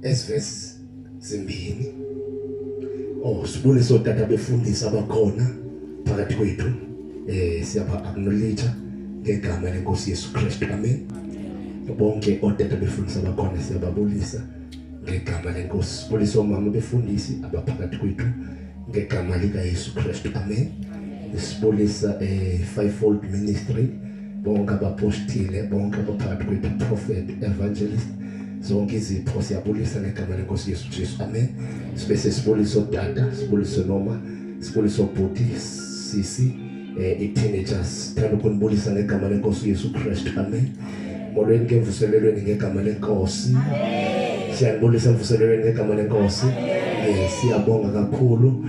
esivesi zimbini. Sibulisa otata befundisa abakhona phakathi kwethu. Siyapha acknowledge ngegama lenkosi Yesu Kristu. Amen. Bonke otata befundisa abakhona siyababulisa ngegama lenkosi. Sibulisa omama befundisi abaphakathi kwethu ngegama lika Yesu Kristu. Amen. Sibulisa fivefold ministry, bonke abapostile, bonke abaphakathi kwethu, prophet, evangelist, zonke izipho siyabulisa ngegama lenkosi Yesu Kristu. Amen. Sibese sibulisa otata, sibulisa noma, sibulisa obhuti, sisi, i-teenagers, thanda ukunibulisa ngegama lenkosi Yesu Kristu. Amen. Molweni ngemvuselelweni ngegama lenkosi. Siyabulisa mvuselelweni ngegama lenkosi. Siyabonga kakhulu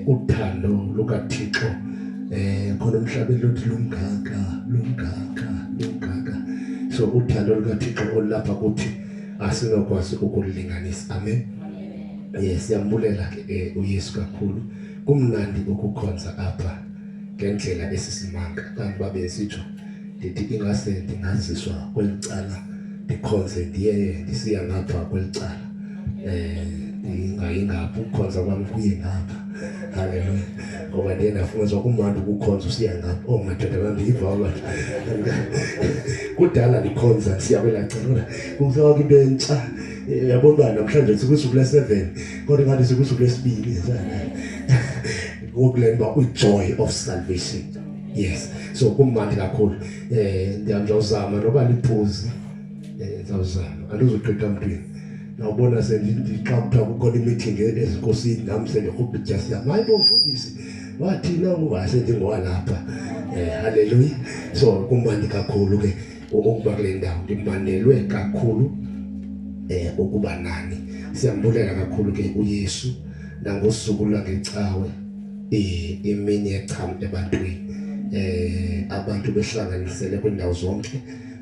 uthando lukaThixo khona emhlabeni lothi lungaka. So uthando lukaThixo olapha kuthi asinokwazi ukulilinganisa. Amen. Siyambulela ke uYesu kakhulu. Kumnandi ukukhonza apha ngendlela esisimanga. Kanti babe sitho ndithi ingase ndingaziswa kwelicala ndikhonze ndisiya ngapha kwelicala. Ingaphi ukukhonza kwami kuye ngapha. Haleluya. Ngoba ndiyena futhi kumandi ukukhonza usiya ngapha. Madoda bami yiva abantu. Kudala ndikhonza siyabela cela. Kuzawuba into entsha. Yabona namhlanje sikusuku le7 kodwa ngathi sikusuku le2. Ngokulemba ujoy of salvation. Yes. So kumandi kakhulu. Ndiyamzama noba liphuzi. Ndizawuzama. Andizoqhubeka mntwini. Nawubona sendixa kuthiwa kukhona imeeting ezinkosini nami sendikhupha ijasi yami. Hayi bomfundisi wathina ungase ndingowalapha. Haleluya. So kumandi kakhulu ke ukuba kule ndawo. Ndimandelwe kakhulu ukuba nani. Siyambulela kakhulu ke uYesu nangosuku lwangecawe imini yechamu ebantwini. Abantu behlanganisele kwindawo zonke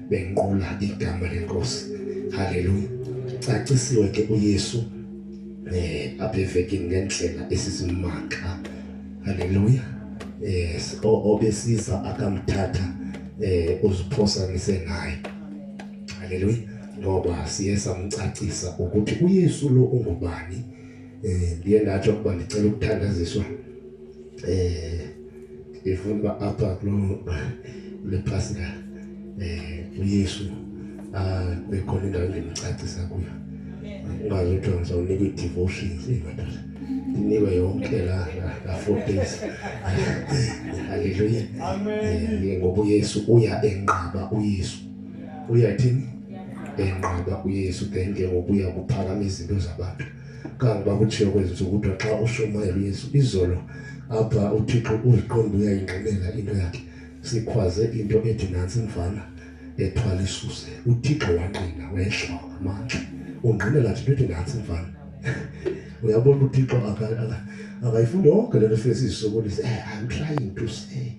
benqula igama lenkosi. Haleluya. Cacisiwe ke uYesu apha evekini ngendlela esisimanga. Haleluya. Obesiza akamthatha uziphosanise naye. Haleluya. Ngoba siye samcacisa ukuthi uYesu lo ungubani. Ndiye ndatsho ukuba ndicela ukuthandaziswa ifuna apha kule Pasika uYesu bekhona indawo engimcacisa kuyo. Ungazothi ngizawunika i-devotions madoda. Ndinikwe yonke la 4 days. Haleluya. Amen. Ngoba uYesu uya enqaba uYesu. Uyathini? Enqaba uYesu ngeke ngokuya kuphakama izinto zabantu. Kanti bakuthiyo kwezinsuku ukuthi xa ushumayela uYesu izolo apha uThixo uziqonda uyayinqinela into yakhe. Sikhwaze into ethi nansi mfana ethwala isuse. uThixo wanqina wehla amandla. Ungqinela nje into ethi nansi mfana. Uyabona uThixo akayifunda yonke lento esisisokolisa. I'm trying to say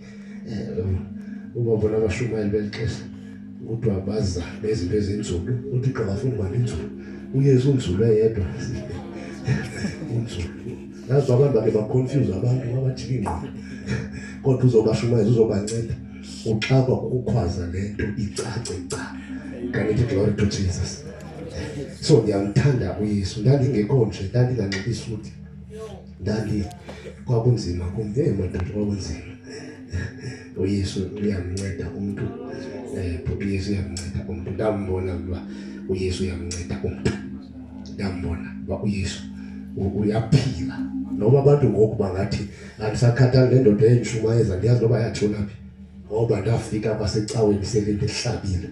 ubabona abashumayeli belixesha ukuthi abaza nezinto ezinzulu. uThixo akafuni manje inzulu. uYesu unzulu yedwa. Unzulu. Yazi abantu bakonfuse abantu abathi ingqondo. Kodwa uzobashumayeza uzobanceda. Uxaba ukukhwaza lento icace ca. Kanti glory to Jesus. So ngiyamthanda uYesu. Ndingekho nje ndinganqika isuthi. Kwakunzima kumbe madoda kwakunzima. uYesu uyamnceda umuntu. uYesu uyamnceda umuntu. Ndambona ukuba uYesu uyamnceda umuntu. Ndambona ukuba uYesu uyaphila. Noba abantu ngoku bangathi andisakhathali le ndoda eyishumayeza ndiyazi noba yathona phi. Ngoba ndafika basecaweni selento ehlabile.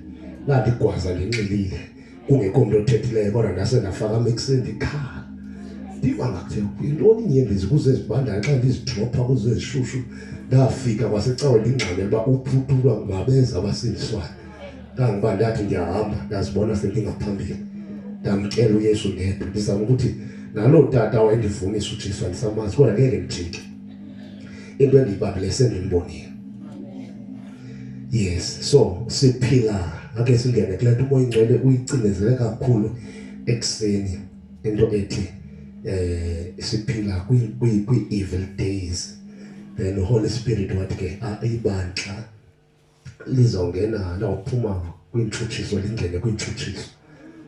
Ngathi igwaza lenxilile. Kungekho umuntu othethileyo kodwa ndase ndafaka amekuseni ikhala. Ndibangakuthe yintoni inyembezi kuze zibandana xa ndizidropha kuze zishushu. Ndafika kwasecaweni ingxabela uba uphuthulwa ngabeza abasindiswayo. Kangiba ndathi ndiyahamba ndazibona sendingaphambili. Ndamkela uYesu ndedwa. Ndizama ukuthi nalo tata wayendivumisa uJesu andisamazi kodwa ngeke ngijike. Into endiyibambile sendimbonile. Yes. So siphila ake singene kule nto umoya ingcwele uyicinezele kakhulu ekseni into ethi siphila kwi-evil days. Then the Holy Spirit wathi ke ibandla lizongena lawuphuma kwintshutshiso lingene kwintshutshiso.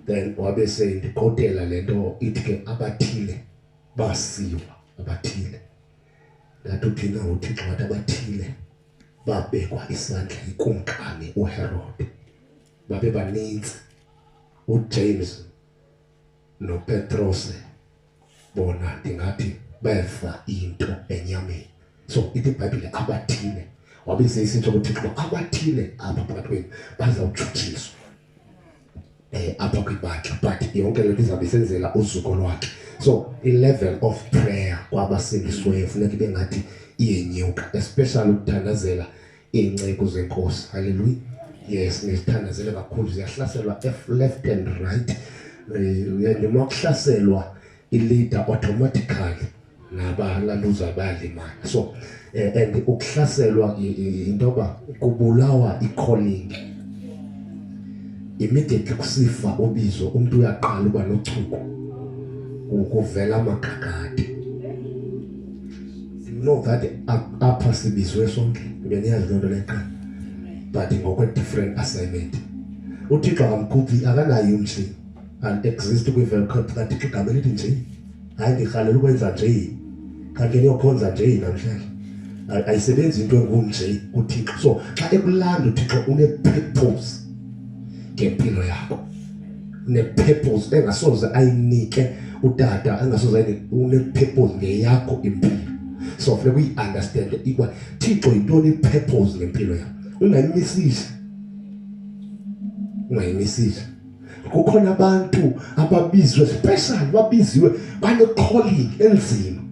then wabe sendikotela lento ithi ke abathile basiwa abathile ngathi uthina uThixo wathi abathile babekwa isandla ikumkani uHerod babe baninzi uJames noPetros bona ndingathi befa into enyameni. So ithi iBhayibhile abathile wabe seyisitsho uThixo abathile apha phakathi kwenu bazawutshutshiswa apha kwibandla but yonke lento izabe isenzela uzuko lwakhe. So i-level of prayer kwabasindisiweyo funeka ibe ngathi iyenyuka, especially ukuthandazela iinceko zenkosi. Hallelujah. Yes, ngizithandazele kakhulu, ziyahlaselwa left and right. Noma kuhlaselwa i-leader automatically nabalaluza bayalimala. So and ukuhlaselwa intoba kubulawa i-calling immediately kusifa ubizo umuntu uyaqala uba nochuku ukuvela amagagade. You know that apha sibizwe sonke beniyazi lento leqa but ngokwe different assignment. uThixo akamkhuphi akanayo umshini and exist kwi-vehicle kanti igama elithi nje hayi ngihalela ukwenza nje kanti niyokhonza nje namhlanje ayisebenzi into engumnje uThixo. So xa ekulanda uThixo une-purpose ngempilo yakho, une-purpose engasoze ayinike utata, engasoze ayinike, une-purpose ngeyakho impilo. So funeka uyi-understand ikwa Thixo yintoni i-purpose ngempilo yakho, ungayimisisi. Kukhona abantu ababizwe special, babiziwe bane-calling enzima,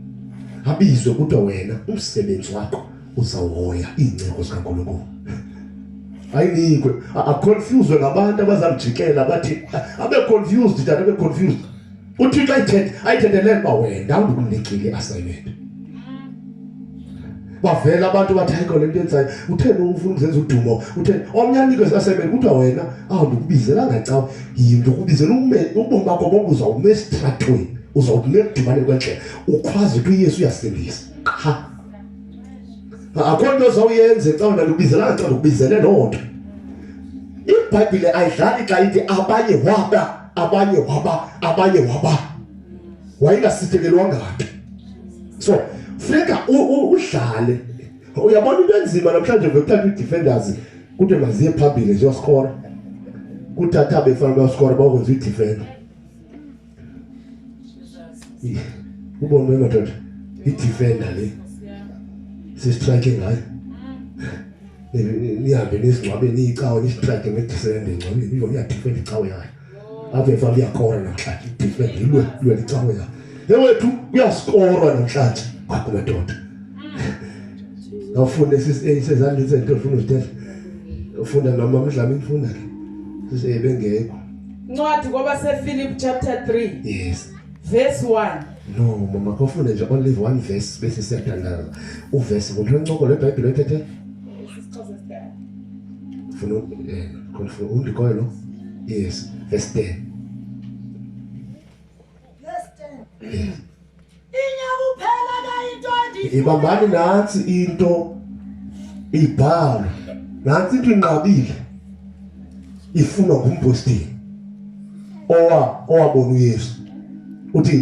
abizwe kuthiwa wena umsebenzi wakho uzawuhoya iinceko zikaNkulunkulu. Ayinikwe aconfuswe ngabantu abazamjikela bathi abe confused dad abe confused. Uthixo ayithethelele uba wena awundinikile assignment. Bavela abantu bathi ayikho lento yenzayo, utheni ufuna ukuzenza udumo, utheni omnye anikwe assignment kuthiwa wena ndikubizela ngacawe yinto ukubizela ubomi bakho bonke uzawume esitratweni, uzawume ekudibane kwendlela ukwazi ukuthi uYesu uyasindisa. Akho nto zawuyenze xa undalubizela ngacawe ukubizele loo nto. iBhayibhile ayidlali xa ithi abanye waba wayingasithelelwanga ngaphi. So funeka udlale. Uyabona into enzima namhlanje vekuthatha i-defenders kuthi maziye phambili nje uskora, kuthatha befanele uskora bakwenza i-defender. Ubone madoda i-defender le sistrike ngayo nihambe nisingcwabe niyicawe nistrike ngedefender engcwabeni iyo uyadefend icawe yayo apha efanele uyakora namhlanje i-defender ilwe icawe yayo. Ewethu uyaskora namhlanje kwakho madoda. Awufunda sisezandleni sento ufuna uzithetha, ufunda noma mdlami ufunda sisebengekho Ncwadi ngoba sePhilip chapter 3 yes verse 1. No mama kufunda nje only one verse bese siyatandaza uverse ngoncoko leBhayibhile ethethe funa konfuna undikoyelo yes verse 10 Inye kuphela kayinto ibambani nansi into ibhalo nansi into inqabile ifuna ngumpostini owabona uYesu uthi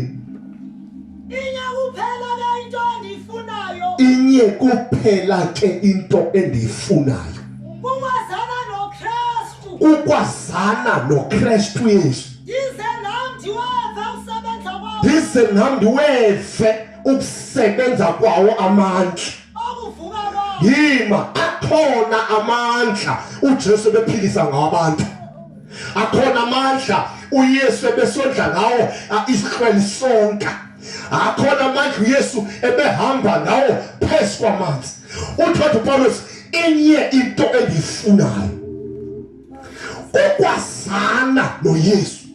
inye kuphela kayinto endifunayo, inye kuphela ke into endiyifunayo ukwazana noKristu Yesu, ndize nam ndiweve ukusebenza kwawo amandla. Yima akhona amandla uJesu bephilisa ngawo abantu, akhona amandla uYesu ebesondla ngawo Israel sonke, akhona amandla uYesu ebehamba ngawo phezu kwamanzi. Uthi uPawulos inye into endiyifunayo ukwazana noYesu.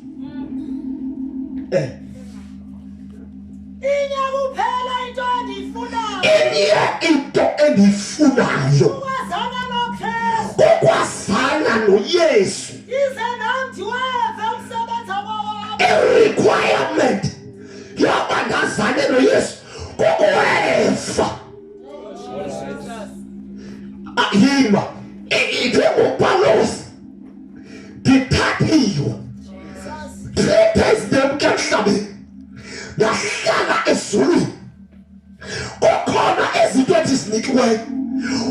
inye kuphela into endifunayo, Inye into endiyifunayo ukwazana noKristu, ukwazana noYesu. ize nam ndiweve ukusebenza kwawo. A requirement yoba ndazane noYesu kukuweva. Yima ithe uPawulos ngithathiwe way.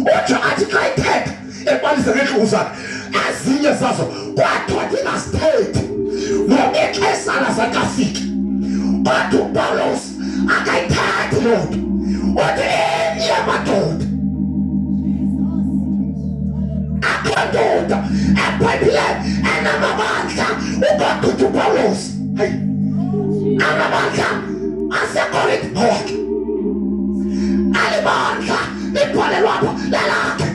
Uthi athi xa ithetha eqalise ngeNklusane ezinye zazo kwathiwa ndingasithethe ngoba ixesha lasakafiki. Kodwa uPawulos akayithathi loo nto. Uthi enye yamadoda akwandoda eBhayibhileni enamabandla ukogqitha uPawulos. Hayi, amabandla aseKorinte ngawakhe. Alibandla libhalelwa apha lelakhe.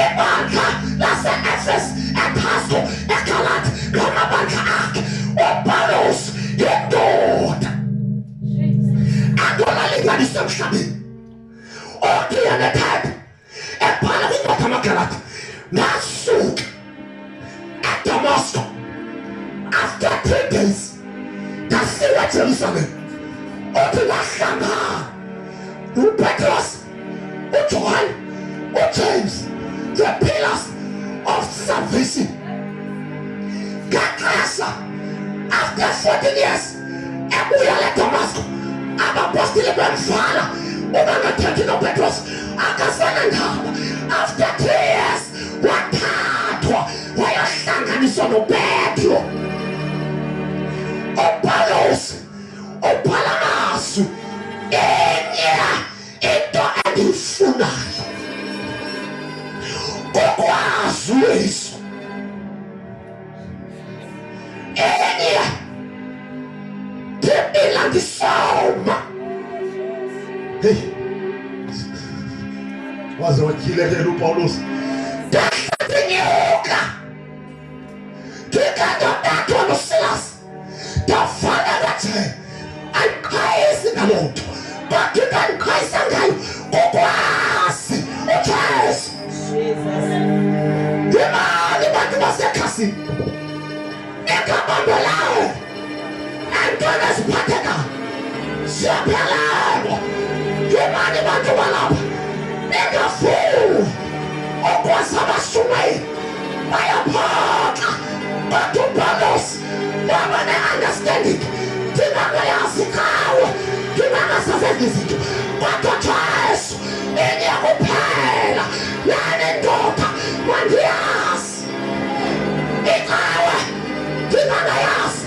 Ibandla lase-Efes, ePhasko, eGalati ngamabandla akhe. uPawulos yindoda akulalinganiswa emhlabeni. Uthi yena eThebe ebhala kwincwadi yamaGalati, ngasuka eDamasco after 3 days ndasiwa eJerusalem. Uthi ngahlangana uPetros, uJohn, uJames, the pillars of salvation. Ngexesha after 14 years ebuya eDamasco, abapostile bemvala ubangathethi noPetros akasana ndaba. After 3 years wathathwa wayahlanganiswa noPetro. uPawulos ubhala amazwi, enye into endiyifunayo ukwazi uYesu. Enye ndibila ndisoma. Hey, waze watyhilekela uPawulos. Ndahlanyuka ndikandaphathwa noSilas ndafana ngathi andiqhayisi ngaloo nto, kodwa andiqhayisa ngayo kukwazi uJesu. Ndimani bantu basekhasini ekabambelayo entwana eziphathekayo siyaphelelwa. Ndimani bantu balapha engafuni ukwazi abashumeli bayaphoxa, kodwa uPawulos waba ne-understanding. Ndingangayazi ngawe, ndingangasazenzi izinto, kodwa Jesu enye kuphela. Lana ndoda mandiyazi, ikawe ndingangayazi,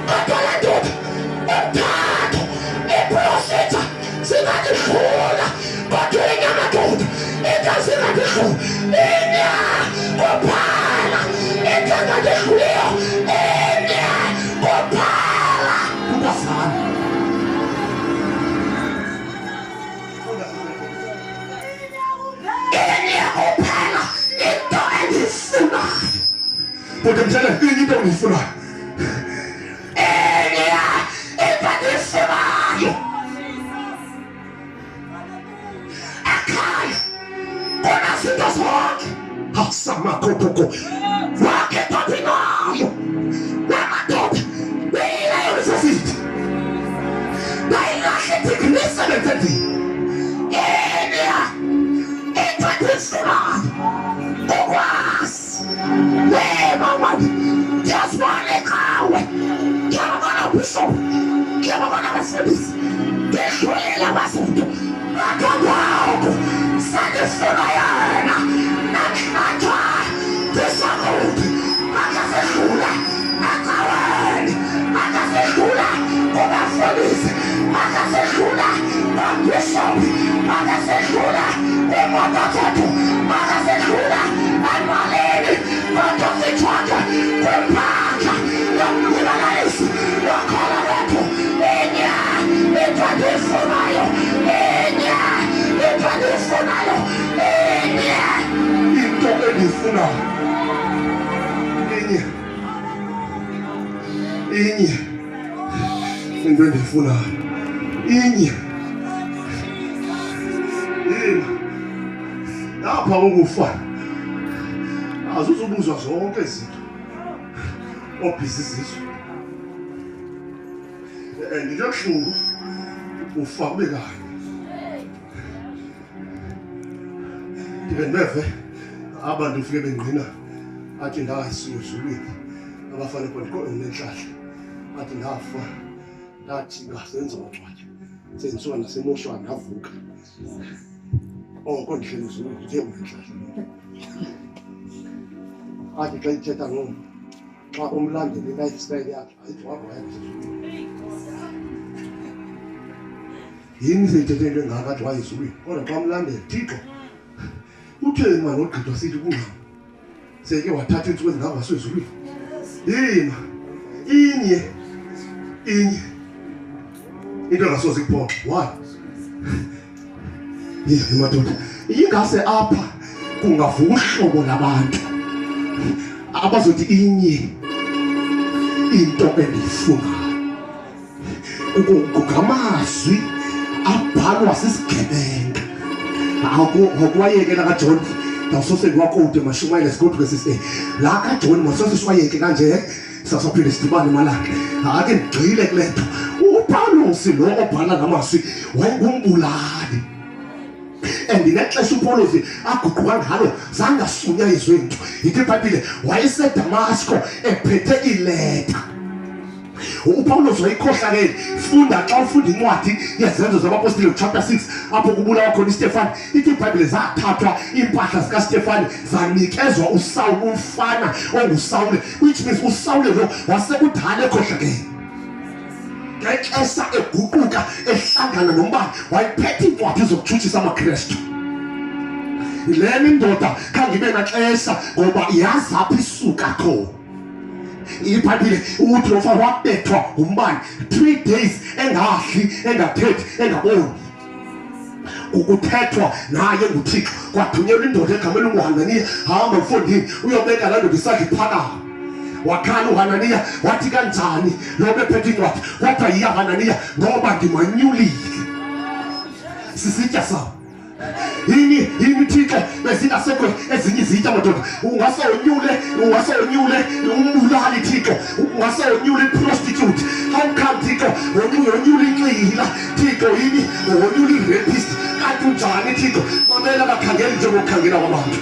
kodwa le ndoda umthatho iprofeta zingadidlula, kodwa enye amadoda ingazingandidlula. Enye kuphela into engadidluliyo, enye kuphela. Kungafani. Enye kuphela into endiyifunayo. Kodwa mthana, enye into endiyifunayo. Enye into endiyifunayo. Ekhaya kunazinto zonke. Asamakhopoko wakhe papinayo wamadoda beyileyo lesasithi bayilahle ndikumisebenzi endini. Enye into endiyifunayo ukwazi wemamani ndiyazibona ecawe, ndiyababona ubishop, ndiyababona abafundisi bedlulela amazinto, kodwa ngoku sendifuna yena namhlanje ndisakuthi akasedlula ecaweni, akasedlula kubafundisi, akasedlula kubishop, akasedlula kwimoto zethu, akasedlula emalini, kodwa sithanda kwimpandla yomlibakalisi yokholo lwethu. Enye into endiyifunayo, enye into endiyifunayo, enye into endiyifunayo, enye into endiyifunayo, inye lapha ukufa azuzubuzwa zonke izinto obhizi izizwe. Ndinto ebuhlungu ufa kube kanye. Ndike ndibeve abantu ufike bengqina athi ndasuka ezulwini, abafana nenhlahla athi ndafa, ndathi ngasenza ungcwatywa senziwa nasemoshwana ndavuka. Oh, kondihleli izulu ngithe mhlahla. Athi xa ithetha ngomntu xa umlandeli lifestyle yakhe ayithi wabona yini seyithethe into engaka athi wayizulwini kodwa xa umlandeli Thixo utheni manje ogqitha sithi kungqama seke wathatha insuku ezingaka wasezulwini yima inye into engasoze kuphonga why madoda ingase apha kungavuka uhlobo labantu abazothi inye into endiyifunayo kugamazwi abhalwa sisigebenga akuwayekela kaJohn awusose ngwakode mashumayela sigodwe sisi la kaJohn masose siwayeke kanje sasaphinde sidibane malanga ake ngigcile kulento uPaulos lo obhala ngamazwi wayengumbulali andinexesha uPaulos aguquka ngalo zange asunyayizwe into ithi iBhayibhile wayeseDamasko ephethe ileta uPaulos wayikhohlakele funda xa ufunda incwadi yezenzo zabapostoli chapter 6 apho kubulawa khona uStefan ithi iBhayibhile zathathwa impahla zikaStefan zanikezwa uSawule umfana onguSawule which means uSawule lo wasekudala ekhohlakele ngexesha eguquka ehlangana nombani wayephethe incwadi zokuthuthisa amaKristu ilena indoda kangibe naxesha ngoba yazi apho isuka khona iBhayibhile uthi lo mfana wabethwa umbani 3 days engahli engathethi engaboni ukuthethwa naye nguThixo kwadhunyelwa indoda egameni uHananiya hamba mfondini uyobeka la ndoda isakhe phakama wakhala uHananiya wathi kanjani lo bephethe incwadi kodwa yiHananiya ngoba ndimanyulile sisitya sawo yini Thixo besingasekho ezinye izitya madoda ungasonyule umbulali Thixo ungasonyule iprostitute how come Thixo wonyule inxila Thixo yini wonyule irapist kanti unjani Thixo mamela bakhangela njengokukhangela kwabantu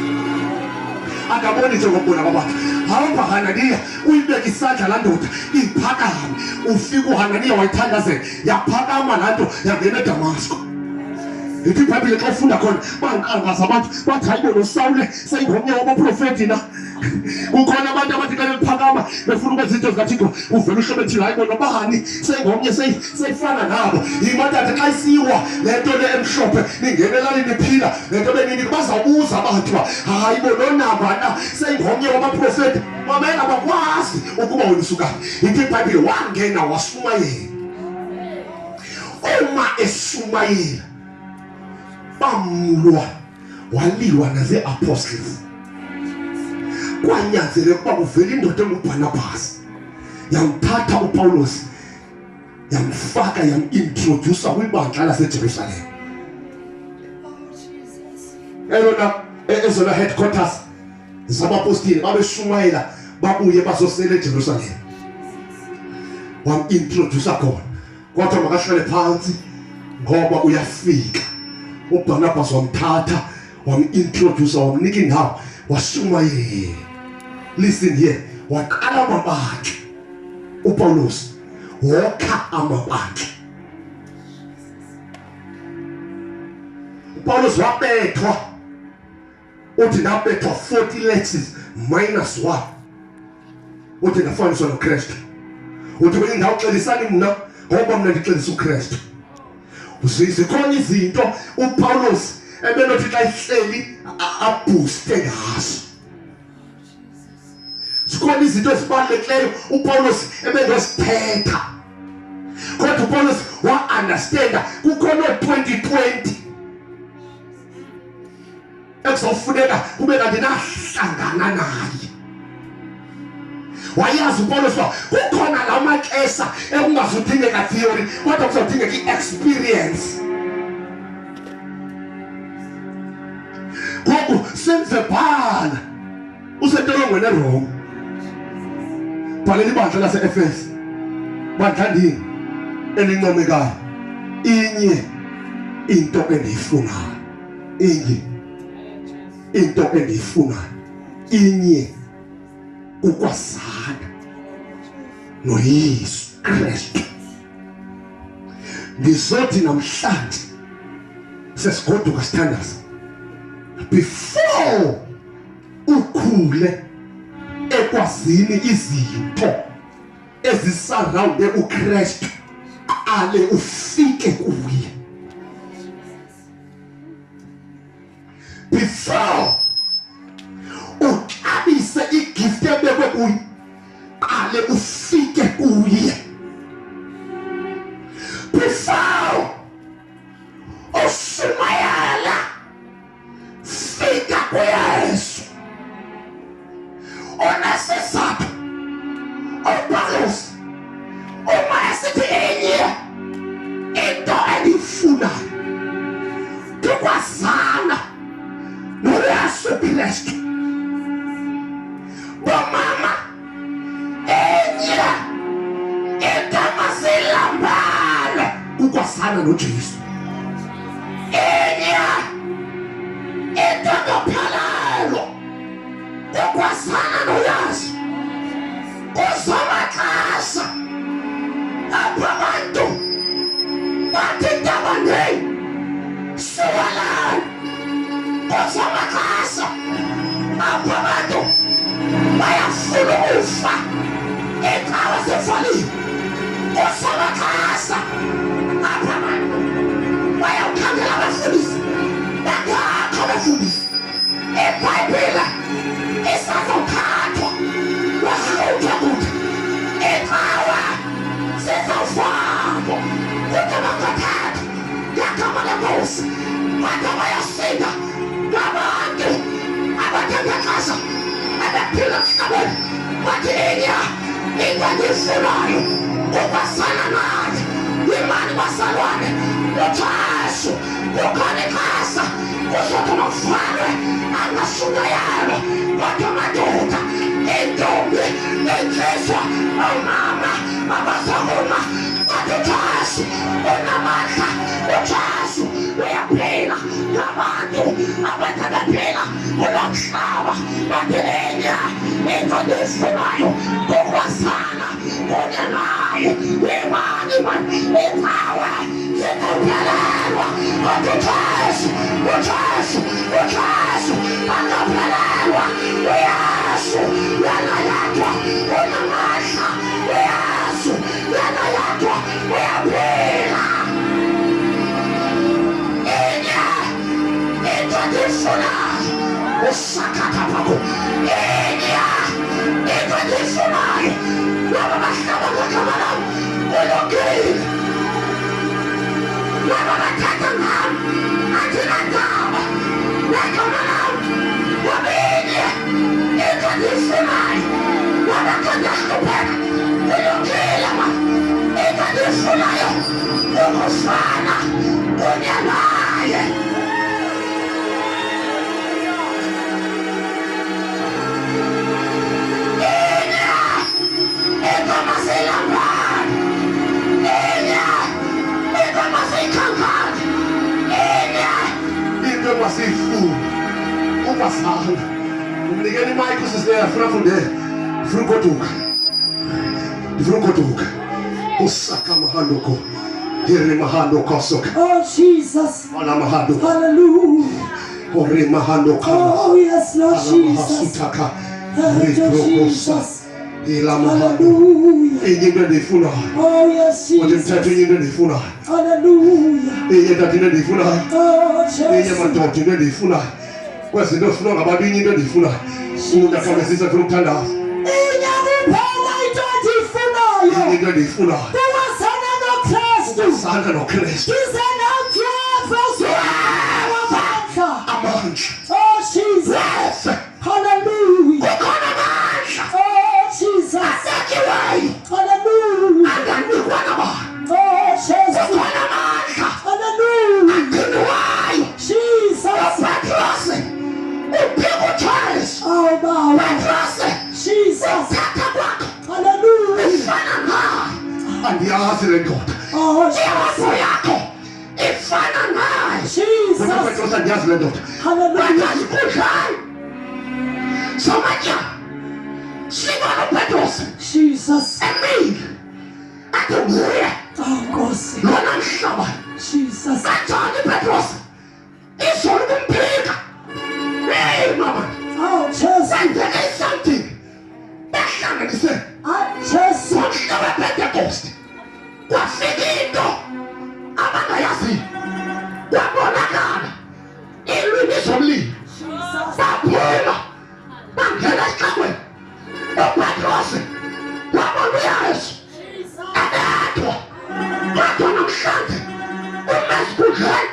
akaboni njengokubona kwabantu hamba Hananiya uyibeka isandla la ndoda iphakame ufika uHananiya wayithandazela yaphakama la nto yangena eDamasko ithi iBhayibhile xa ufunda khona bankangaza abantu bathi hayibo noSawule seyingomnye wabaprofeti na kukhona abantu abathi xa bephakama befuna ukwenza izinto zikaThixo uvela uhlobo ethi hayibo nobani seyingomnye seyifana nabo yimadatha xa isiwa le nto le emhlophe ningena elalini niphila le nto benini bazawubuza abantu hayibo noNamba na seyingomnye wabaprofeti mamela bakwazi ukuba wena usuka ithi iBhayibhile wangena washumayela uma eshumayela bamulwa waliwa naze-apostles kwanyanzeleka ukuba kuvela indoda enguBarnabas yamthatha uPaulos yamfaka yamintrodusa kwibandla laseJerusalem ezona headquarters zabapostoli babeshumayela babuye bazosela eJerusalem wamintrodusa khona kodwa makahlale phansi ngoba uyafika uBarnabas wamthatha wamintroduce wamnika indawo washumayela listen here waqala amabandla uPaulos wokha amabandla uPaulos wabethwa uthi nabethwa 40 lectures minus 1 uthi ngafaniswa noKristu uthi indawo xelisani mna ngoba mna ndixelisa uKristu zikhona izinto uPaulos ebenothi xa ihleli abooste ngazo zikhona izinto ezibalulekileyo uPaulos ebengaziphetha kodwa uPaulos wa-understanda kukhona 2020 ekuzofuneka kube kanti nahlangana naye wayazi uPaulos uba kukhona la maxesha ekungazudingeka theory kodwa kuzodingeka i-experience ngoku senze bhala usentolongweni eRome bhalela ibandla lase-Efesi bandla ndini elincomekayo inye into endiyifunayo into endiyifunayo inye ukwazana noYesu Kristu ngizothi namhlanje sesigoduka sithandaza before ukhule ekwazini izinto ezisurrounde uKristu ale ufike kuye. Before uxabise igift ebekwe kuye ale ufike kuye. Before usumayala fika kuYesu. Onasesapho oPawulos umayasithi inye into endiyifunayo ndikwazana noYesu Kristu. Bomama inye into masilambale ukwazana noJesu. Inye into ngophelelo ukwazana noYesu. Kuzomaxesha apho abantu bathi ndabaneni siwalani. Kuzomaxesha apho abantu bayafuna ukufa iinqawa zivaliwe. Kuzomaxesha apho abantu bayawukhangela abafundisi bangakho abafundisi. IBhayibhile isazokhathwa wahluthwa kude iqhawa zizawufakwa kude bakathathu ngegama lenkosi. Abantu bayasinda ngabantu abathengaxesha abaphila emhlabeni bathi inye into endiyifunayo ukwazana naye. Imani bazalwane uJesu ukhona ixesha kuzothi makuvalwe amashunayelo kodwa madoda intombi intlizwa omama abazakuma bathi uJesu unamandla. uJesu uyaphila ngabantu abathandaphila kulo mhlaba. Bathi inye into endiyifunayo ukwazana kunye naye. Imani iqhawe zizawuphelelwa kodwa uJesu angaphelelwa. uYesu yena yedwa unamandla. uYesu yena yedwa uyaphila. Inye into endiyifunayo usakhatha phakho. Inye into endiyifunayo laba bahlaba ngegama lam kulungile. Laba bathatha ngam andinandaba ngegama lam wabinye. Into endiyifunayo laba kandahlupheka kulungile ma. Into endiyifunayo ukufana kunye naye. Into masilambane. Inye into masikhankane. Inye into masiyifuna ukwazana. Umnikeni imayikhi usisileyo afuna fundela. Ndifuna ugoduka usaka mahandoko hiri mahandoko soka. Oh Jesus. Ona mahandoko. Hallelujah. Hori mahandoko. Oh yes Lord Jesus. Jesus. Hallelujah. Inye into endiyifunayo. Oh yes Wathi Jesus. mthetho inye into endiyifunayo. Hallelujah. Inye tata into endiyifunayo. Oh Inye Jesus. madoda into endiyifunayo. Kwezinto ezifunwa ngabantu inye into endiyifunayo. Umuntu akhawulezisa funa ukuthandaza. Inye kuphela into endiyifunayo. Inye into endiyifunayo ukwazana noKristu. ukwazana noKristu. Ndize namhla Amandla. Oh Jesus. Hallelujah. Kukhona amandla. Oh Jesus. Asekiweyo. Hallelujah. Anganikwa nabantu. Oh Jesus. Kukhona amandla. Hallelujah. Agciniweyo. Jesus. uPetrus uphika uJesu. Oh Baba. Petrus Jesus. uthatha kwakho Hallelujah. ufana naye. Andiyazi le ndoda. Oh Iwaso Jesus. yakho ifana naye. Jesus. Petrus andiyazi le ndoda. Hallelujah. Bakazi kudlala. Samanya. Sibona uPetrus. Jesus. Emile. Atunguye. Oh Nkosi. Lona mhlaba. Jesus. Kanjani Petrus? Izolo kumphika. wabonakala ilwimi zomlilo baphuma bangena esixekweni uPetrose wabona uYesu ebethwa kodwa namhlanje umesikhundleni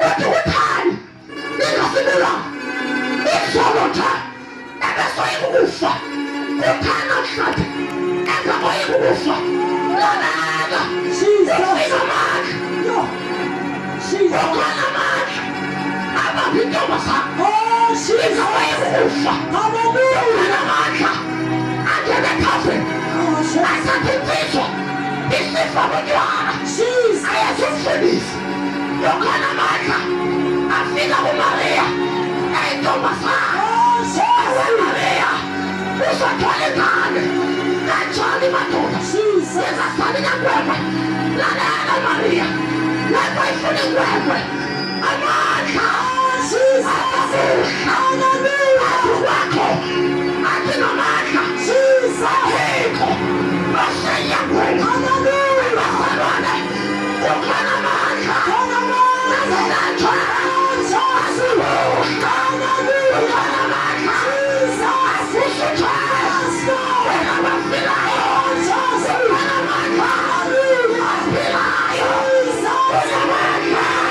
uthi uthani ingasibulanga izolotha ebesoyikufa uthani namhlanje engakoyikufa lalala ufika amandla ukhona amandla ababintombazana ingakoyikufa ukhona amandla angene ethafeni athathe imfihlo isifa butywala ayezumfundisi ukhona amandla afika kuMariya eyintombazana eweMariya uzothwala ingane kanjani madoda izasala inyakwekwe lalela Mariya lento ifuna ingwekwe amandla akabuhla athi wakho athi namandla athikho basenyangweni basalwane ukhona amandla nazelatha asibuhla ukhona amandla asisutha wena bafilayo ukhona amandla afilayo ukhona amandla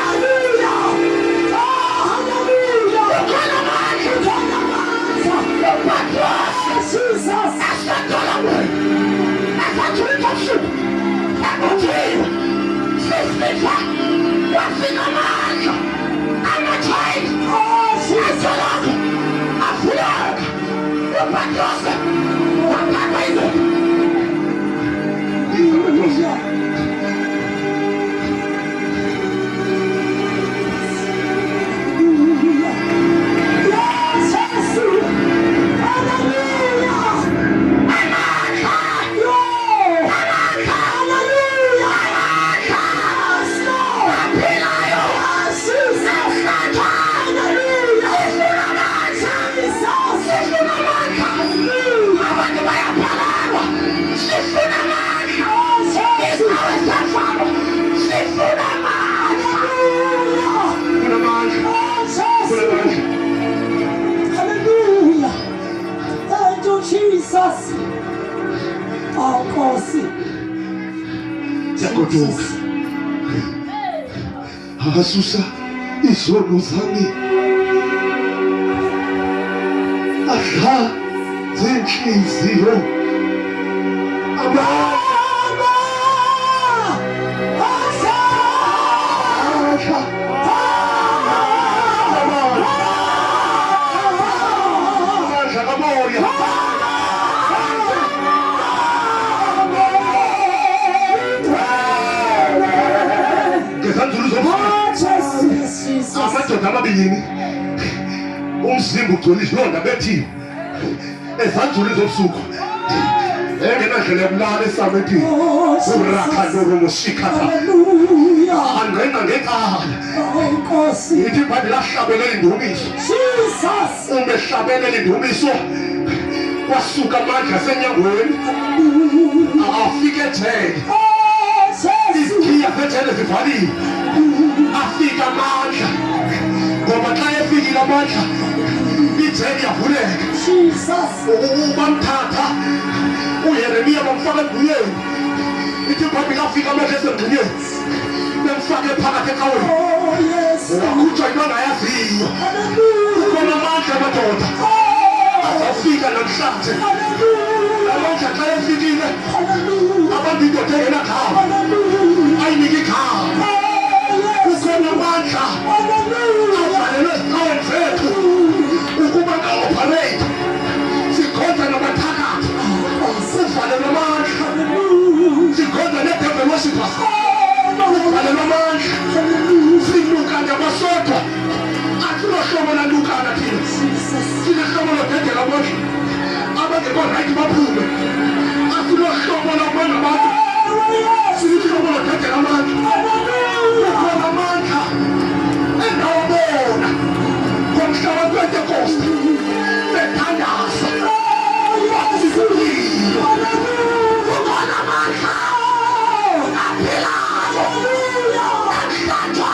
Yakoduka asusa izono zami aha zenhliziyo amama amadoda amabili umzimba ugcwele izilonda bethi ezanzuli zobusuku engenandlela yokulala esametini urakhandoromoshikata angenqa ngekhala ithi ibhadi lahlabelela indumiso umehlabelela indumiso kwasuka amandla asenyangweni afike ethele izikhiya zethele zivaliwe afika amandla ngoba xa efikile amandla ijeli yavuleka bamthatha uYeremiya bamfaka engqonyeni ithi ibhayibhile afika amandla esengqonyeni bemfake phakathi ecaweni wakhutshwa into angayaziyo ukhona amandla amadoda azawufika namhlanje amandla xa efikile abantu indoda engenagama ayinike igama ukhona amandla avalelwe ezicaweni zethu ukuba nga-operate sikhonza nabathakathi uvalelwe amandla sikhonza ne-devil worshippers uvalelwe amandla siluka ngamasodwa asilohlobo lalukana thina sinehlobo lodedela amandla abangekho right baphume asilohlobo lwabona abantu sinihlobo lodedela amandla ukhona amandla engawabona ngomhlaba Pentecost bethandaza basizulile ukhona amandla aphilayo emhlanjwa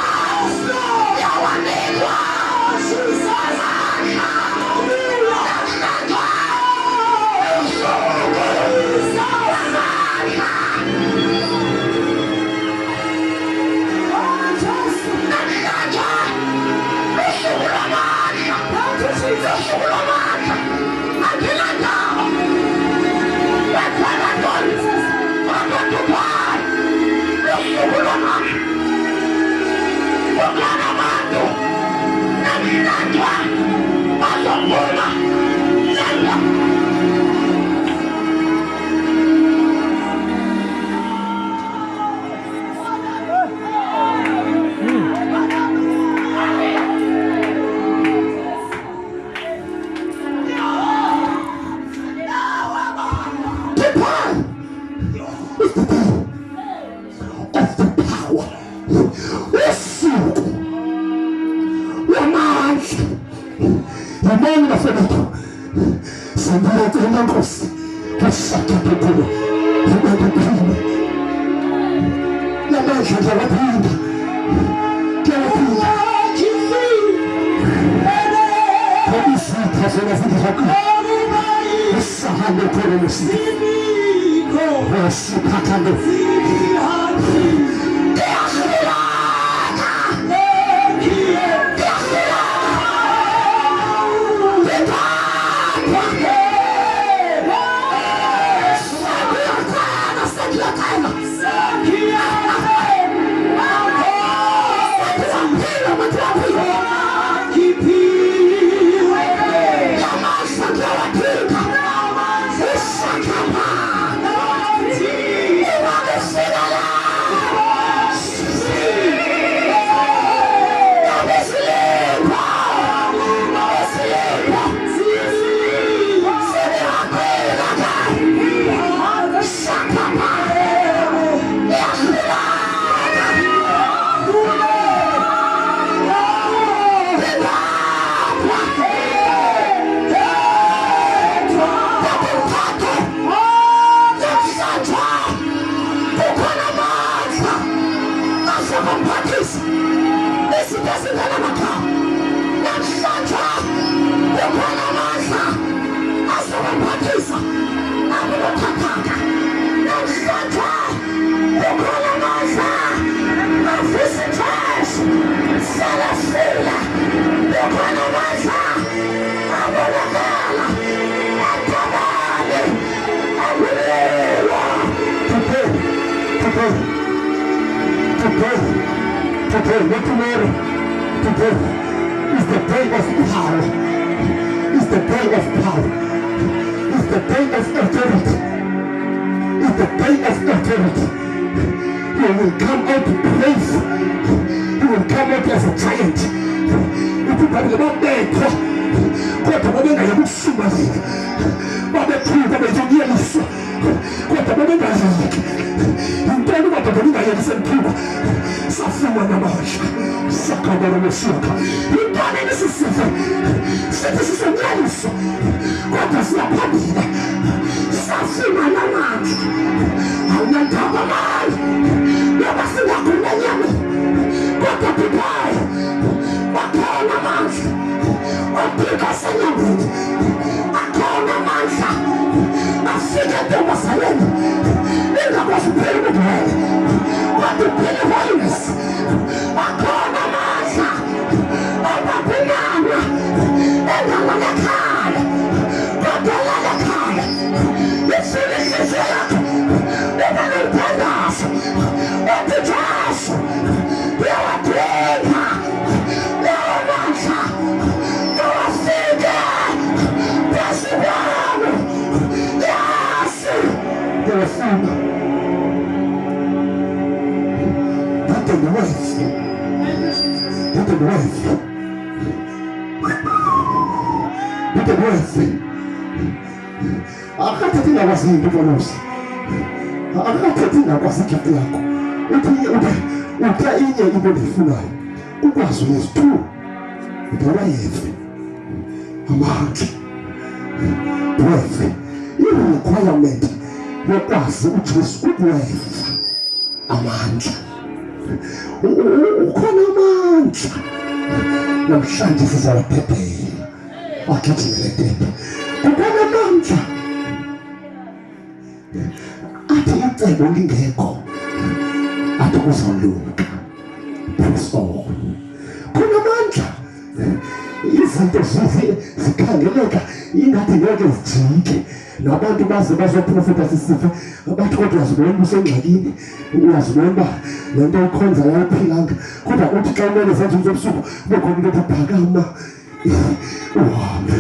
bafowethu sangiyacela Nkosi kasakaphethe ubakuphile namandla ngiyaphinda Isitha zona zindihaka Isahane kore musi Wasiphathande Today, not tomorrow. Today is the day of power. It's the day of power. It's the day of authority. It's the day of authority. You will come out to praise. You will come out as a giant. If you can not make what the woman I would see my head. But the truth of the years. What the woman I like. You don't know what the woman I have sent people. Safuma na maisha. Sakabara mshoka. You don't need this is this is a nice. What does that mean? Safuma na maisha. Anataka mai. Yabasi na kuna nyama. What the people? Wakona maisha. Wapika sana mwini. Akona maisha. Afika dema saleni. Ila kwa superi mtuhele. What the people holiness? Akona maisha. Wapapinana. Ela wanakana. Wadala nakana. Yesu yako. Wananipendasa. Wapitasu. Yawapika. Yawamasha. Yawafika. Yesu wangu. Yesu. Yawafika. Look at the wife. Look at the wife. Look at the wife. Akatatina wazinto bonosi. Akatatina kwasikhathi yakho. Uthi inye into lefunayo. Ukwazi Yesu tu. Uthola yefe. Amandla. Wife. Even requirement yokwazi uJesu ukwefa. Amandla. Ukhona amandla namhlanje sizawaphephela wakithile tete ukhona amandla athi icebo lingekho athi kuzolunga phosol khona amandla izinto zikhangeleka ingathi ngeke zijike nabantu baze bazoprofeta sisifa abantu kodwa uzibona usengxakini uyazibona lento ikhonza yaphilanga kodwa uthi xa umele zenze uzobusuku bekhona into ephakama uhambe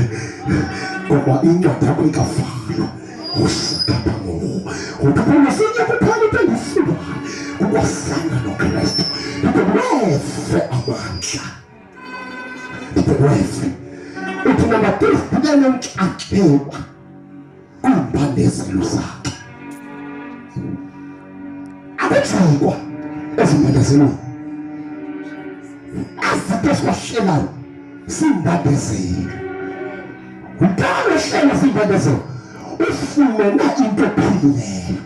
ngoba incwadi yakho ikavala usakapha ngoku uphuma sinye kuphela into endifuna ukwasana noKristu ibewefe amandla ibewefe uthi namba 3 kuyanomcacelwa kumbandezelo zakhe abethekwa ezimbandezelweni azithe sibahlelayo simbandezelo Udala uhlelo zimbandezelo. Ufumene into ephilileyo.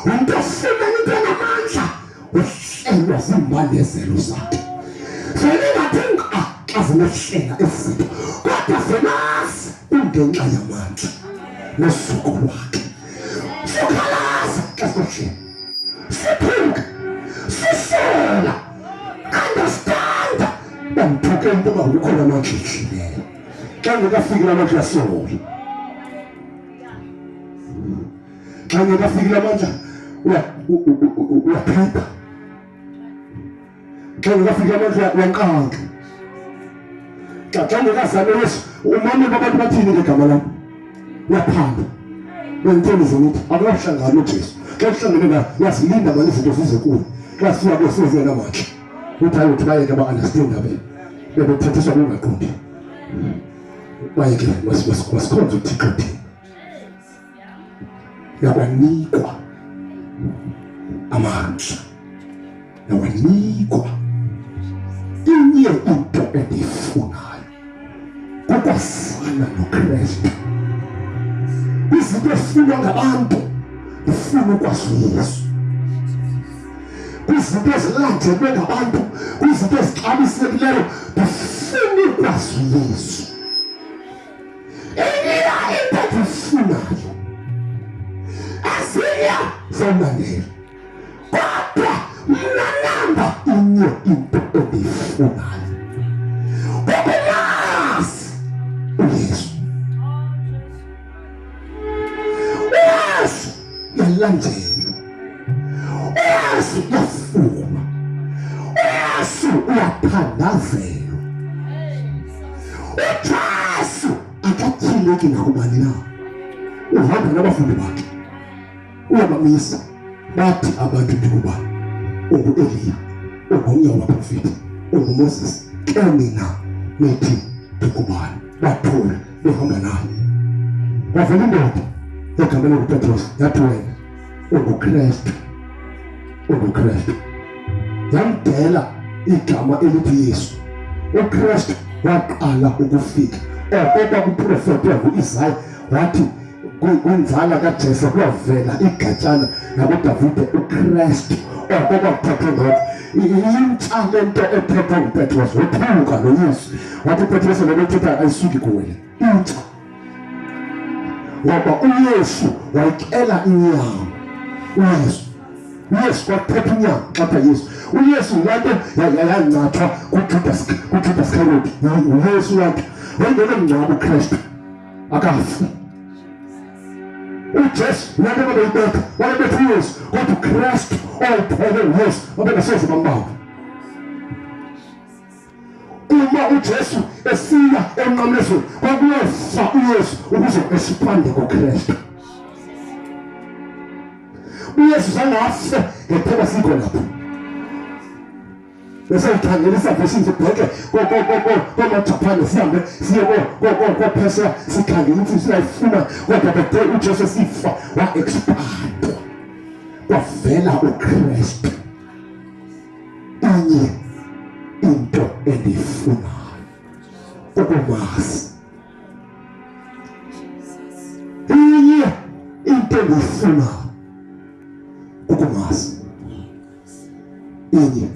Umuntu ofumene into enamandla. Uhlelwa zimbandezelo zakhe. Seningathenga azinehlela ezitho. Kodwa zenazi ungenxa yamandla. Nosuku lwakhe. Sokhalaza kasohle. Siphinga. Sisela. Understand. Bamthuke into bakukhona amajijile. Xa ngekafiki amandla soli. Xa ngekafiki amandla uyaphepha. Xa ngekafiki amandla uyanqanga. Xa ngekazame Yesu umama babantu bathini ngegama lami. Uyaphanda. Wentweni zonithi akuhlangana uJesu. Xa uhlangene naye uyasilinda manje izinto zize kuwe. Xa siya kwesizwe namanje. Uthi hayi uthi bayeke ba-understand abe. Bebethethiswa kungaqondi. Bayeke wasikhonza uThixo thina. Yakwanikwa amandla. Yakwanikwa inye into endiyifunayo. Kukwafana noKristu. Izinto ezifunwa ngabantu ufuna ukwazi uYesu. Kwizinto ezilandelwe ngabantu, kwizinto ezixabisekileyo ufuna ukwazi uYesu. Enye into endiyifunayo asiya zomandela. Kodwa mna Namba inye into endiyifunayo. Ukumazi uYesu. Uyesu yalandela. Uyesu yafuma. Uyesu uyathandazela. uJesu akathileki nakubani na. Uhamba nabafundi bakhe. Uyabamisa. Bathi abantu ndikuba ungu-Eliya, ungomnye wabaprofeti, unguMoses. Ke mina nithi ndikubani? Bathula behamba naye. Wavela indoda egameni nguPetros yathi wena unguKristu. UKristu yamdela igama elithi Yesu. uKristu waqala ukufika. Okokuba kuprofeti u-Isaya wathi kwinzala kaJesu kwavela igatshana nakuDavide uKristu. Okokuba kuthathwe ngakho intalento ethethwa nguPetros. Wethuka noYesu wathi uPetros lobethetha ayisuki kuwena intsha. Ngoba uYesu wayicela inyama. Yesu kwathetha inyama xapha Yesu. uYesu lanto yayancathwa kuJudas Iscariot. uYesu lanto wayengekemngcwaba uKristu akafi. uJesu lanto babeyibetha wayebetha uYesu kodwa uKristu owayephele uYesu wabengasoze bambamba. Uma uJesu esiya emnqamlezweni kwakuyofa uYesu ukuze esipande kuKristu. uYesu zangafe ngethemba sikho lapho. Bese ukhangela isaveshini sibheke komaJapan sihambe siye koPersia sikhangela ukuthi siyayifuna kodwa bethe uJesu sifa wa-expand kwavela uKristu. Inye into endiyifunayo ukumazi. Inye into endiyifunayo ukumazi. Inye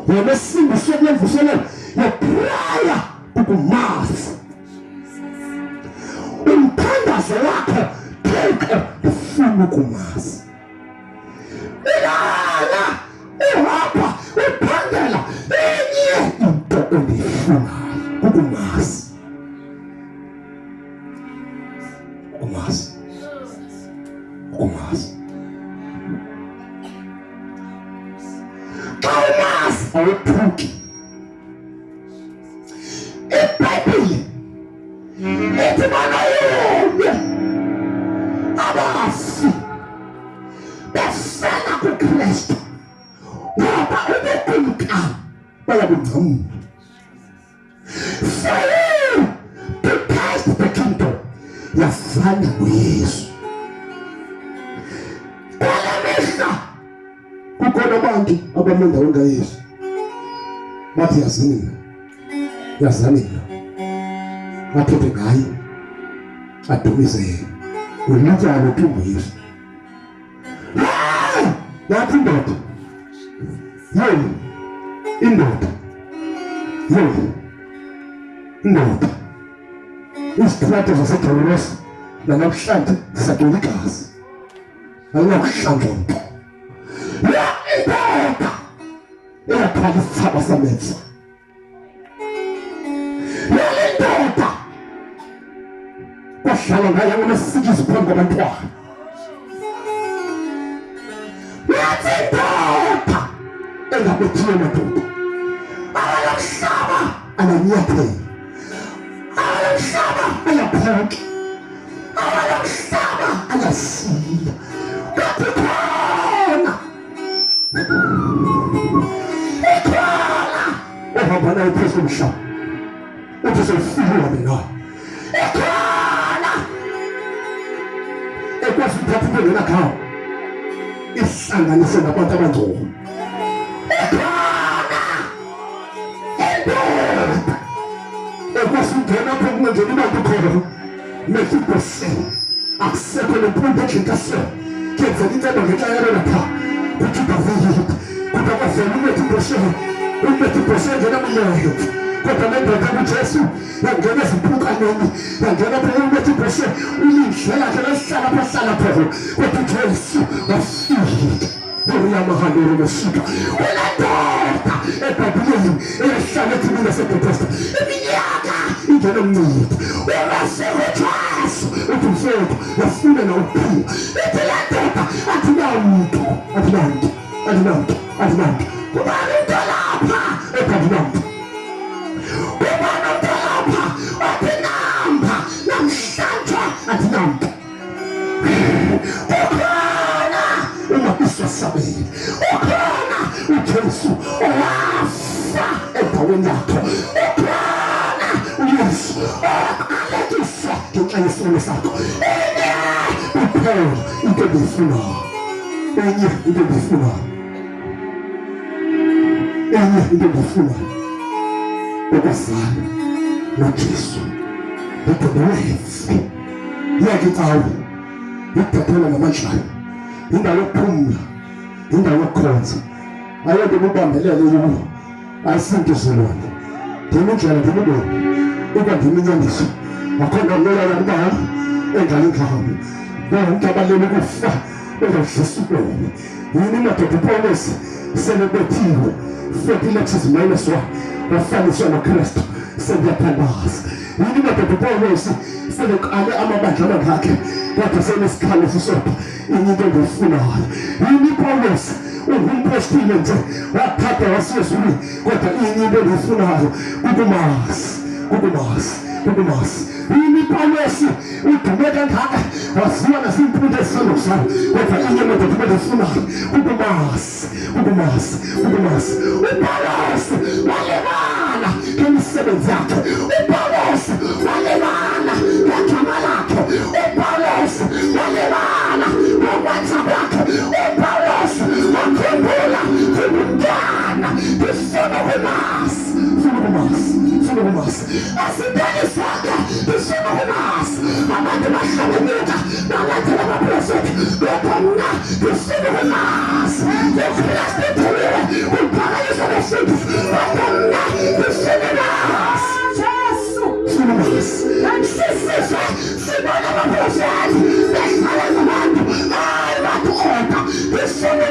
wena sindiswe kulemvuselelo yepraya ukumazi. Umthandazo wakho pheke ufuna ukumazi. Ilala uhamba uphangela inye into endiyifunayo ukumazi. Ukumazi. Awuthuki. iBhayibhile ethi bona yonke abafi befela kuKristu ngoba ubukumkani bayabungcamula. For you to taste the kingdom yafana noYesu. Kwala mihla kukhona abantu abamenda wengaYesu bathi yazini mina athethe ngaye adumise yena ulityalo thumbu Yesu nathi indoda yona indoda izitratha zasedolosa namhlanje zisagcwele igazi alinakuhlanjwa mntu indoda eyakhala isithaba samenza indoda kwahlala ngaye amanasikizi phambi kwabantwana nathi indoda engabethiwe madoda abalomhlaba ananyathela abalomhlaba ayaphonke abalomhlaba ayasiya kanti khona ohamba nayo phezu komhlaba uthi selifikile mina ekhona ekwazi ukuthatha into engenagama ihlanganise nabantu abangcono ekwazi ukungena apho kungenzeka ibantu khona mesibhosela akusekho nempunto ekhinkasela kuyenzeka inceba ngenxa yalo lapha kuthi bavuyile kuthi akwazela umethi ibhosela ngena munyeyo kodwa nendoda kuJesu yangena ezimpukaneni yangena phela umethi ibhosela uyindlela yakhe lehlala phahlala phela kodwa uJesu wafika Yamahandelo mesika ulendoda eBhabhiloni eyahlala ethini laseBhetesda iminyaka ingena mncidi umaseweJesu uthi mfowethu yafuna na ukuphila ithi le ndoda athinamuntu kubani into lapha eBhabhiloni kubani into lapha athi Namba namhlanje athinamuntu sabeni ukhona uJesu owafa endaweni yakho ukhona uYesu okalekisa ngenxa yesono sakho kuphela into ebifuna ukuzala noJesu ngokwefu yakithawu ikuthathela namanhlalo indawo yokuphumula indawo yokukhonza ayonto ubambelele kuyo ayisintuzelwane ndimindlela ndimibona uba ndiminyaniso wakhona mlelana kubayo engalo ngami bonke abalele kufa engazisukweni yini madoda uPawulos selebethiwe 40:-1 wafaniswa noKristu sebeyathandaza yini madoda uPawulos selekale amabandla akhe kodwa senesikhalo sisodwa into engiyifunayo yini Paulos ungumpostile nje wathatha wasezulwini kodwa into engiyifunayo ukumazi yini Paulos udume kangaka waziwa nasimpunto esisandokuzala kodwa into engiyifunayo ukumazi uPaulos walebala ngemisebenzi yakhe uPaulos walebala ngegama lakhe uPaulos walebala ngokwenza kwakhe uPaulos wakhumbula umntwana isona kumazi asibheke sonke isona kumazi abantu bahlabelela balandela abaprofethi kodwa mna isona kumazi uKristu ethuliwe uphakanyiswa besindisi kodwa mna isona kumazi sisizwe sibona abaprofethi behlala nabantu bakhona isona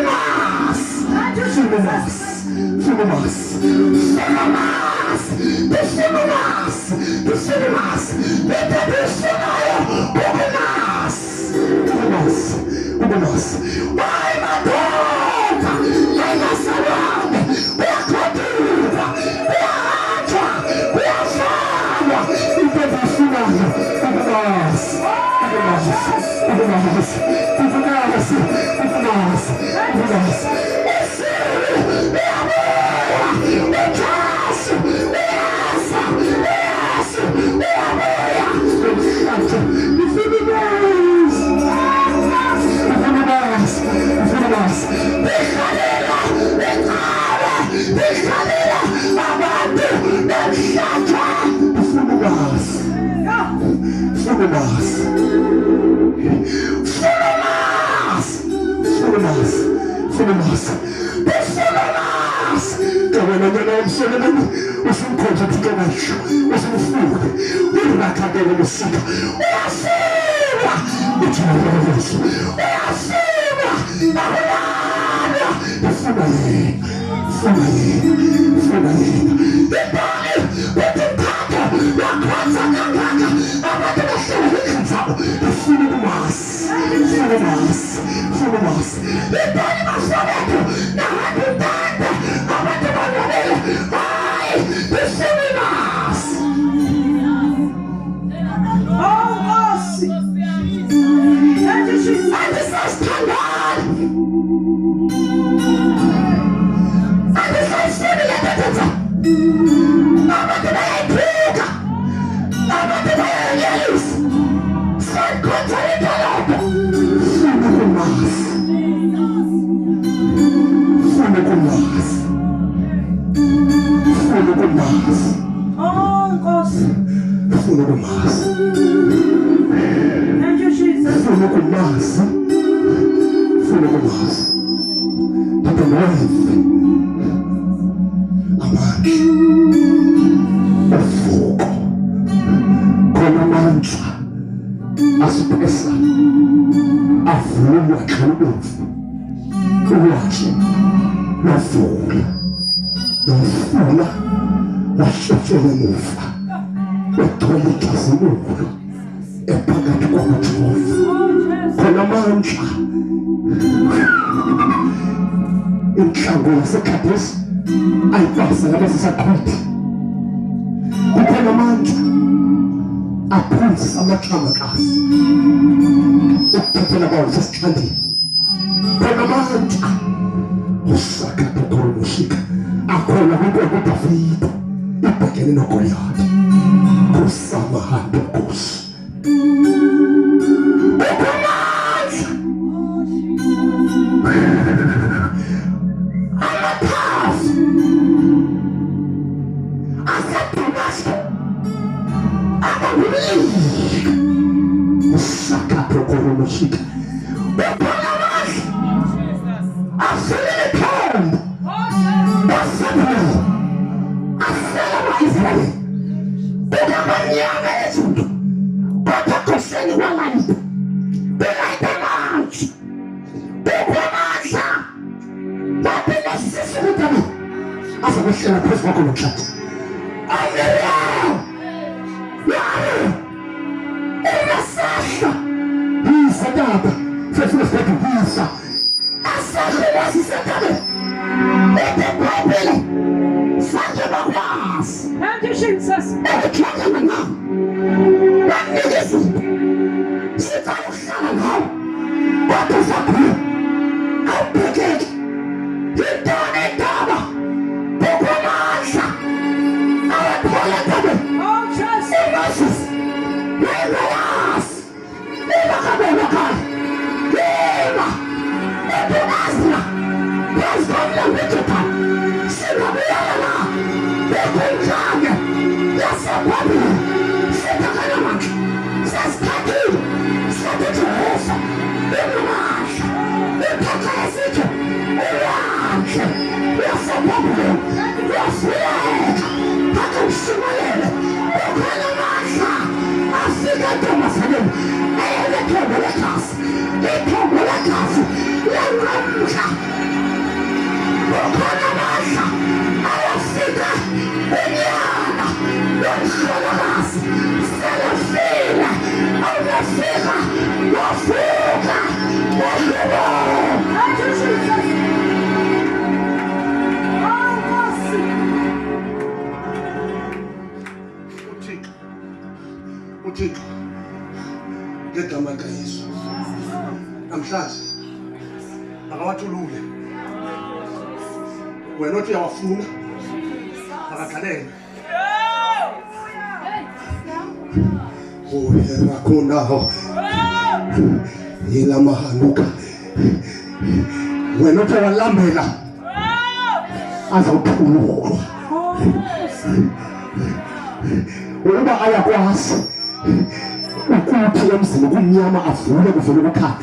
ukuthi emzini kumnyama avule kuvele ukukhanya.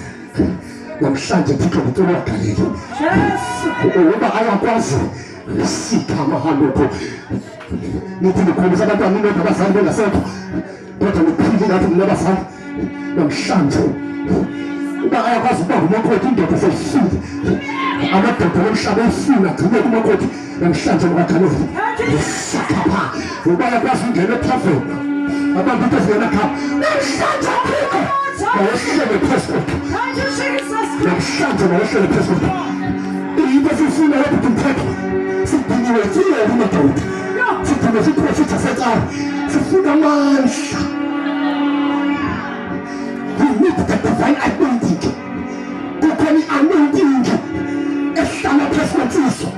Namhlanje Thixo ngicela ugalele ngoba ayakwazi sitha amahalokho. Nithi nikhulisa abantwana indoda abazali bengasekho, kodwa niphile ngathi mina abazali. Namhlanje uba ayakwazi ukuba ngumakoti, indoda seyifile, amadoda omhlaba efuna agcine kumakoti. Namhlanje ukagalele sakapha uba ayakwazi ungena ethaveni abantu into ezingena khaba. Namhlanje Thixo mawehlele phezulu. Namhlanje mawehlele phezulu. Into esifuna yokuthi mthetho sidingiwe kile kumadoda, sidingiwe siprofitha secawa, sifuna amandla. We need the divine anointing. Kukhona i-anointing ehlala phezu kwensizwa,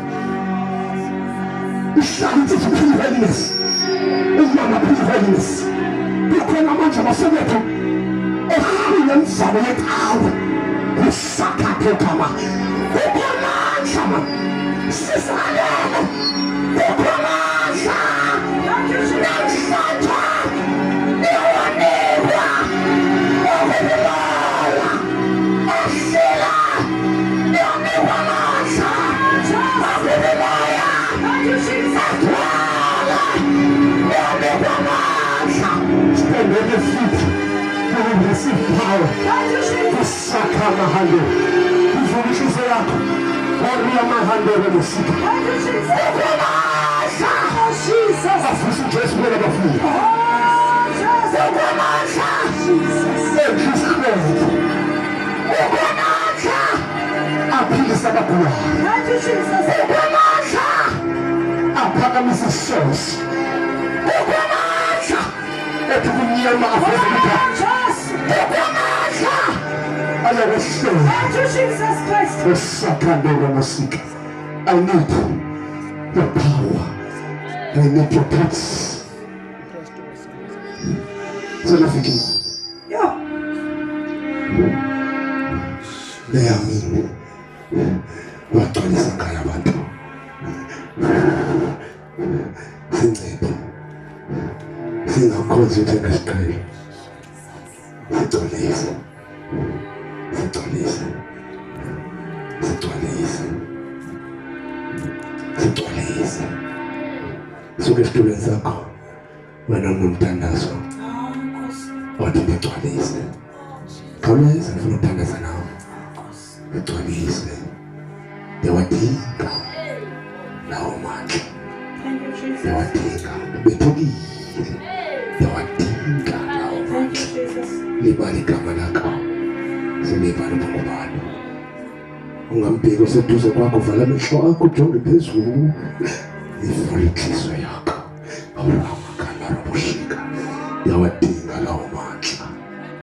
ihlala insizwa iphila i-holiness, umama aphila i-holiness. Kukhona amandla abasebenza ehlile emzamo yecawa usakaphe gama. Kukhona amandla man sisalele, kukhona amandla namhlanje niwanikwa okubulala esila niwanikwa amandla okubulala akwala niwanikwa amandla. Stand on your feet. You will receive power. Kusaka mahalo kuvumishizo yako oria mahando remusika ukumasha afusi Jesu wena bafundi ukumasha Jesus Christ ukumasha aphilisa abagula ukumasha aphakamisa ishozi ukumasha ethi kumnyama afezeka ukumasha Jesus Christ. I need your power. I need your touch. So let's begin. Nehami wagcwalisa ngaya abantu. Sincede. Singakhonza ukuthi ngasiqhele. Sigcwalise. Sigcwalise. Sigcwalise. Sigcwalise. Suke esitulweni sakho wena unomthandazo wathi ngigcwalise. Khawuleza ngifuna ukuthandaza nawe. Ngigcwalise. Ngiyawadinga lawo mandla. Ngiyawadinga. Bethukile. Ngiyawadinga lawo mandla. Libali igama lakho. Sinibani ngokubani. Ungambheki oseduze kwakho, vala amehlo akho ujonge phezulu. Ivule inhliziyo yakho. Awulamakhala rabushika. Yawadinga lawo mandla.